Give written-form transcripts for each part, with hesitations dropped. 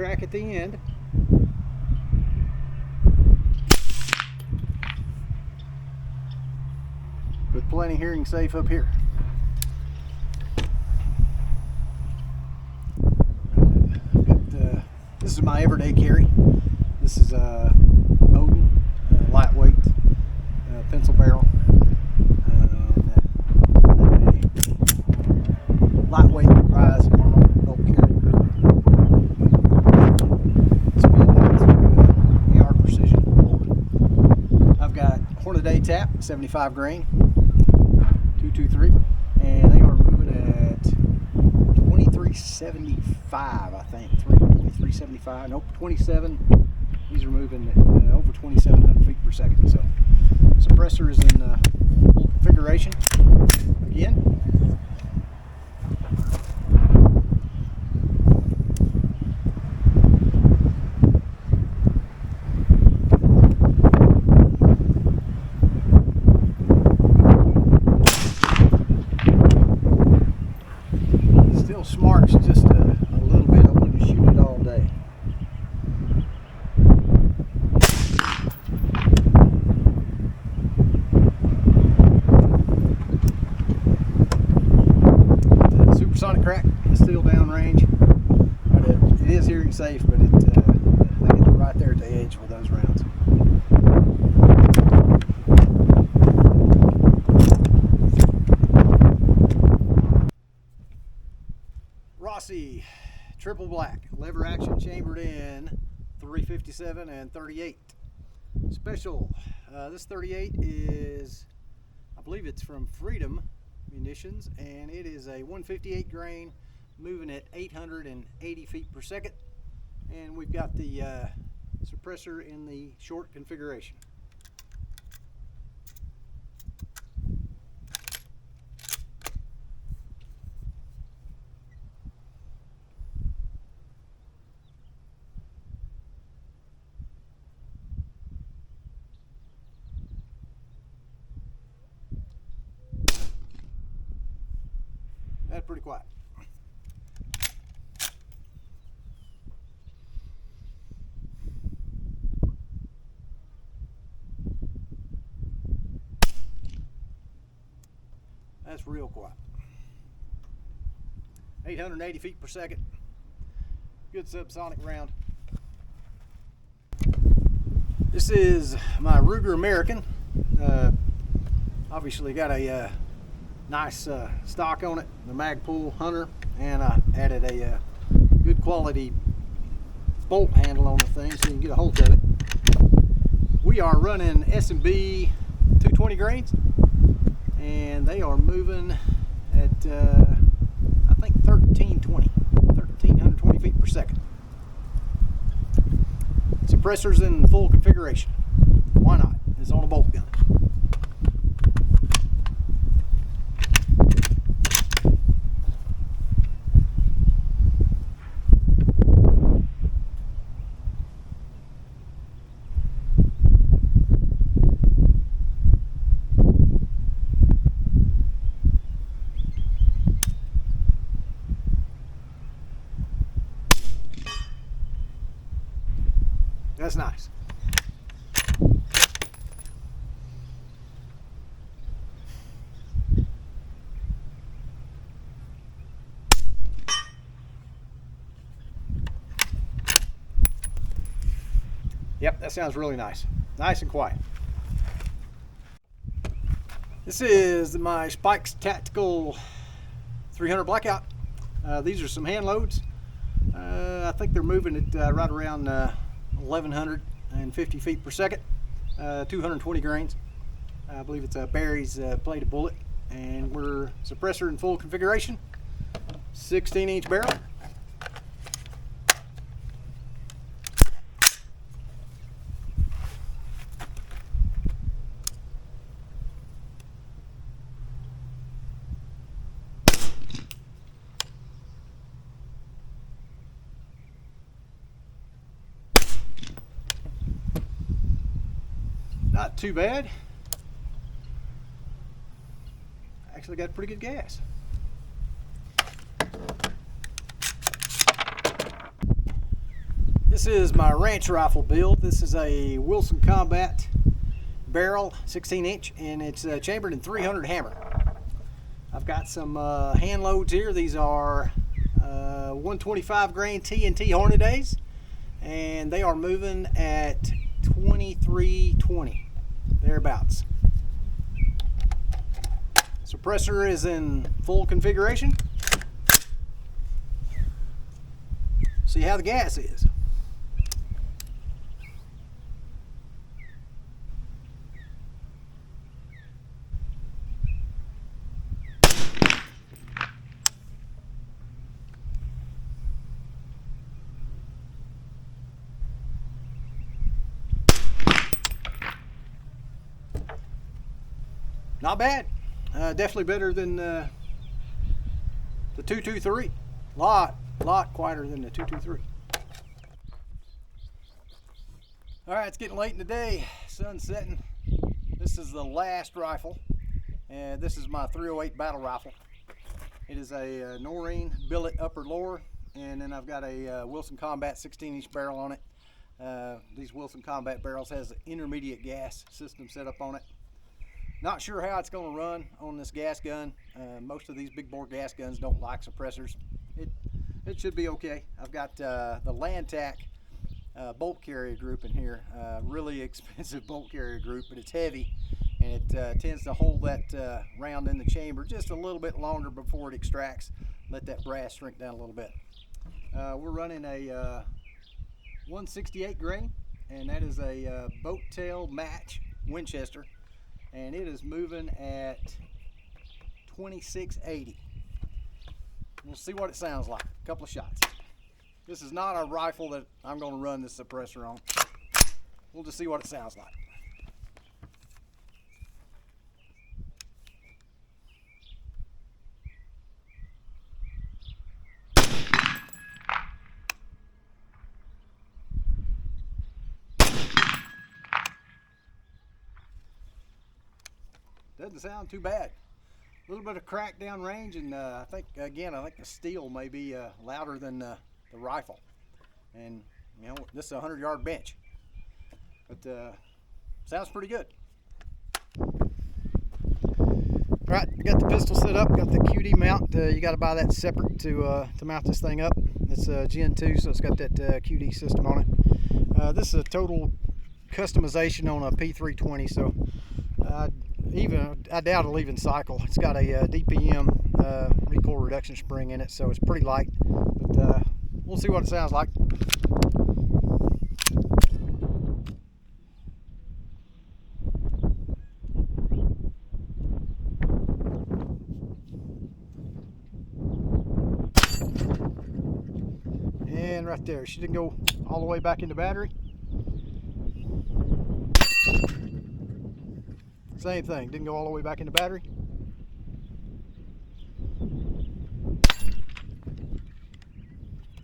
crack at the end. With plenty hearing safe up here. This is my everyday carry. This is Odin, lightweight, pencil barrel, and a lightweight rise armament bolt carry group. It's AR precision bolt. I've got Hornady tap, 75 grain, 223, and they are moving at 2375, I think. 2375, nope, 27. These are moving at over 2,700 feet per second. So, suppressor is in full configuration again. Still smarts just a little bit. I wouldn't shoot it all day. The supersonic crack is still downrange, but it is hearing safe. But I think it's right there at the edge with those rounds. Rossi triple black, lever action, chambered in 357 and 38. Special. This 38 is, I believe it's from Freedom Munitions, and it is a 158 grain, moving at 880 feet per second. And we've got the suppressor in the short configuration. That's pretty quiet. That's real quiet. 880 feet per second. Good subsonic round. This is my Ruger American. Obviously got a nice stock on it, the Magpul Hunter, and I added a good quality bolt handle on the thing so you can get a hold of it. We are running S&B 220 grains, and they are moving at I think 1320 feet per second. Suppressor's in full configuration. Why not? It's on a bolt gun. That's nice. Yep, that sounds really nice. Nice and quiet. This is my Spikes Tactical 300 Blackout. These are some hand loads. I think they're moving at right around 1,150 feet per second, 220 grains. I believe it's a Barry's plated bullet, and we're suppressor in full configuration, 16-inch barrel. Not too bad. Actually got pretty good gas. This is my ranch rifle build. This is a Wilson Combat barrel, 16-inch, and it's chambered in 300 hammer. I've got some hand loads here. These are 125 grain TNT Hornadays, and they are moving at 2320, thereabouts. Suppressor is in full configuration. See how the gas is. Not bad. Definitely better than the 223. Lot quieter than the 223. All right, it's getting late in the day. Sun's setting. This is the last rifle, and this is my 308 battle rifle. It is a Noreen billet upper lower, and then I've got a Wilson Combat 16-inch barrel on it. These Wilson Combat barrels has an intermediate gas system set up on it. Not sure how it's going to run on this gas gun. Most of these big bore gas guns don't like suppressors. It should be okay. I've got the Landtac bolt carrier group in here. Really expensive bolt carrier group, but it's heavy, and it tends to hold that round in the chamber just a little bit longer before it extracts. Let that brass shrink down a little bit. We're running a 168 grain, and that is a boat tail match Winchester, and it is moving at 2680. We'll see what it sounds like. A couple of shots. This is not a rifle that I'm going to run this suppressor on. We'll just see what it sounds like. Doesn't sound too bad. A little bit of crack down range, and I think the steel may be louder than the rifle. And you know, this is a 100-yard bench, but sounds pretty good. Right, I got the pistol set up. Got the QD mount. You got to buy that separate to mount this thing up. It's Gen 2, so it's got that QD system on it. This is a total customization on a P320, so I doubt it'll even cycle. It's got a DPM recoil reduction spring in it, so it's pretty light, but we'll see what it sounds like. And right there, she didn't go all the way back into battery. Same thing, didn't go all the way back into battery.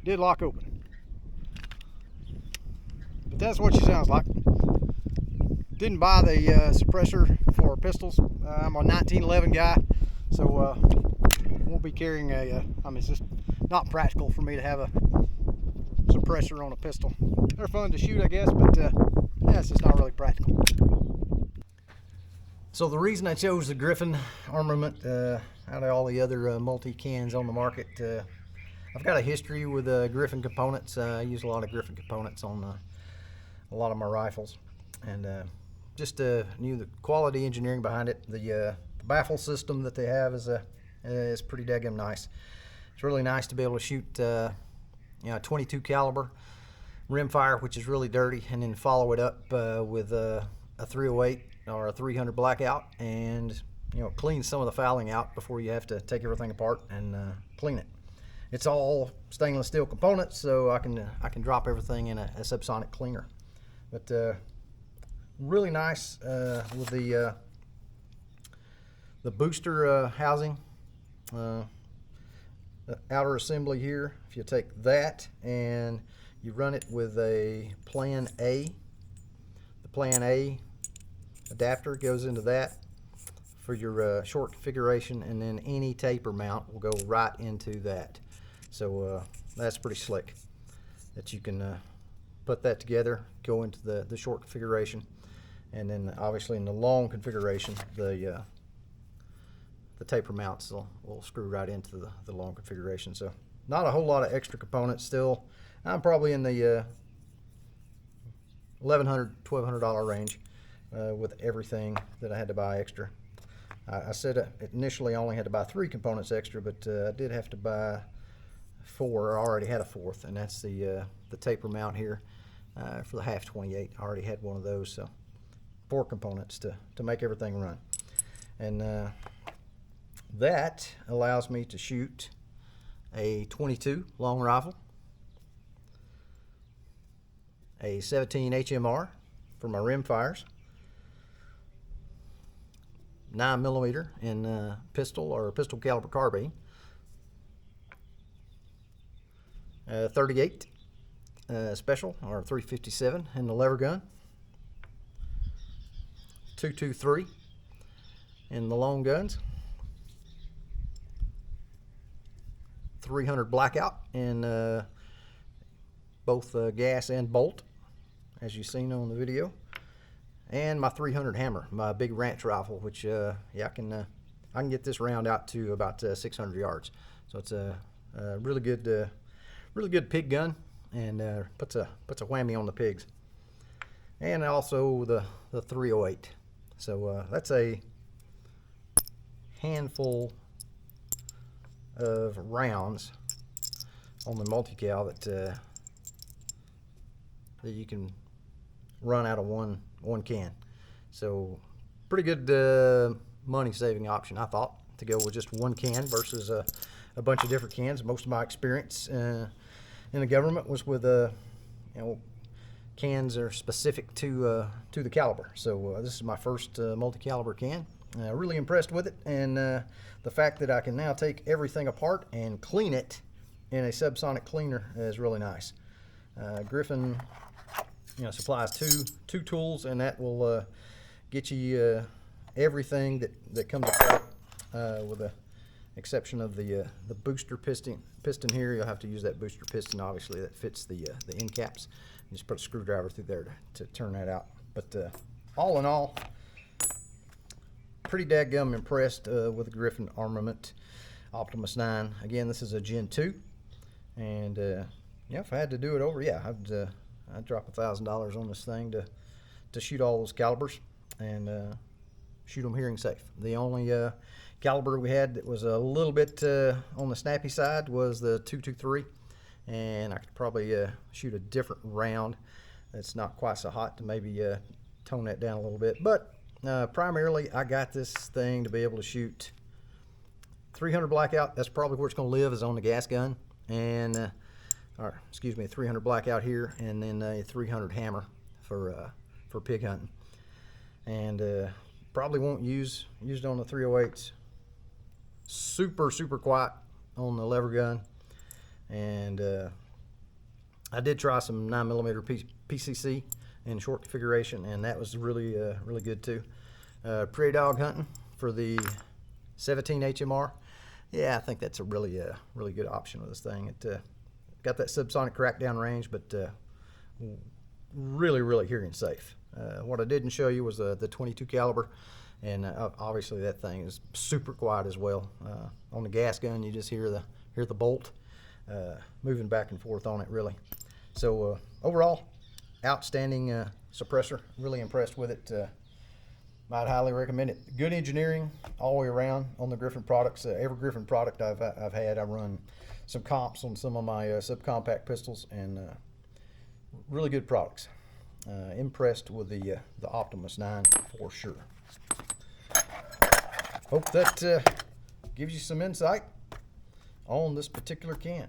Did lock open. But that's what she sounds like. Didn't buy the suppressor for pistols. I'm a 1911 guy, so won't be carrying a, I mean, it's just not practical for me to have a suppressor on a pistol. They're fun to shoot, I guess, but yeah, it's just not really practical. So the reason I chose the Griffin Armament out of all the other multi-cans on the market, I've got a history with Griffin components. I use a lot of Griffin components on a lot of my rifles, and just knew the quality engineering behind it. The baffle system that they have is pretty daggum nice. It's really nice to be able to shoot 22 caliber rimfire, which is really dirty, and then follow it up with a 308 or a 300 blackout, and clean some of the fouling out before you have to take everything apart and clean it. It's all stainless steel components, so I can drop everything in a subsonic cleaner. But really nice with the booster housing, the outer assembly here. If you take that and you run it with a Plan A, the Plan A adapter goes into that for your short configuration, and then any taper mount will go right into that. So that's pretty slick that you can put that together, go into the short configuration, and then obviously in the long configuration, the taper mounts will screw right into the long configuration. So not a whole lot of extra components. Still, I'm probably in the $1,100, $1,200 range with everything that I had to buy extra. I said initially I only had to buy 3 components extra, but I did have to buy 4. I already had a 4th, and that's the taper mount here for the half 28. I already had one of those, so 4 components to make everything run. And that allows me to shoot a 22 long rifle, a 17 HMR for my rim fires, 9mm in pistol or pistol caliber carbine, 38 special or 357 in the lever gun, 223 in the long guns, 300 blackout in both gas and bolt, as you've seen on the video, and my 300 hammer, my big ranch rifle, which yeah, I can get this round out to about 600 yards. So it's a really good pig gun, and puts a whammy on the pigs. And also the 308. So that's a handful of rounds on the multi-cal that you can run out of one can. So pretty good money saving option, I thought, to go with just one can versus a bunch of different cans. Most of my experience in the government was with cans are specific to the caliber. So this is my first multi-caliber can. Really impressed with it, and the fact that I can now take everything apart and clean it in a subsonic cleaner is really nice. Griffin, supplies two tools, and that will get you everything that comes apart, with the exception of the booster piston here. You'll have to use that booster piston, obviously, that fits the end caps. You just put a screwdriver through there to turn that out. But all in all, pretty dadgum impressed with the Griffin Armament Optimus 9. Again, this is a Gen 2, and yeah, if I had to do it over, yeah, I'd drop $1,000 on this thing to shoot all those calibers and shoot them hearing safe. The only caliber we had that was a little bit on the snappy side was the 223, and I could probably shoot a different round that's not quite so hot to maybe tone that down a little bit. But primarily, I got this thing to be able to shoot 300 blackout. That's probably where it's going to live, is on the gas gun, and or excuse me, 300 blackout here, and then a 300 hammer for pig hunting. And probably won't use it on the 308s. Super quiet on the lever gun, and I did try some 9mm PCC in short configuration, and that was really good too. Prairie dog hunting for the 17 HMR. Yeah, I think that's a really good option with this thing. It got that subsonic crackdown range, but really hearing safe. What I didn't show you was the 22 caliber, and obviously that thing is super quiet as well. On the gas gun, you just hear the bolt moving back and forth on it, really. So overall, outstanding suppressor. Really impressed with it. Might highly recommend it. Good engineering all the way around on the Griffin products. Every Griffin product I've had, I run some comps on some of my subcompact pistols, and really good products. Impressed with the Optimus 9 for sure. Hope that gives you some insight on this particular can.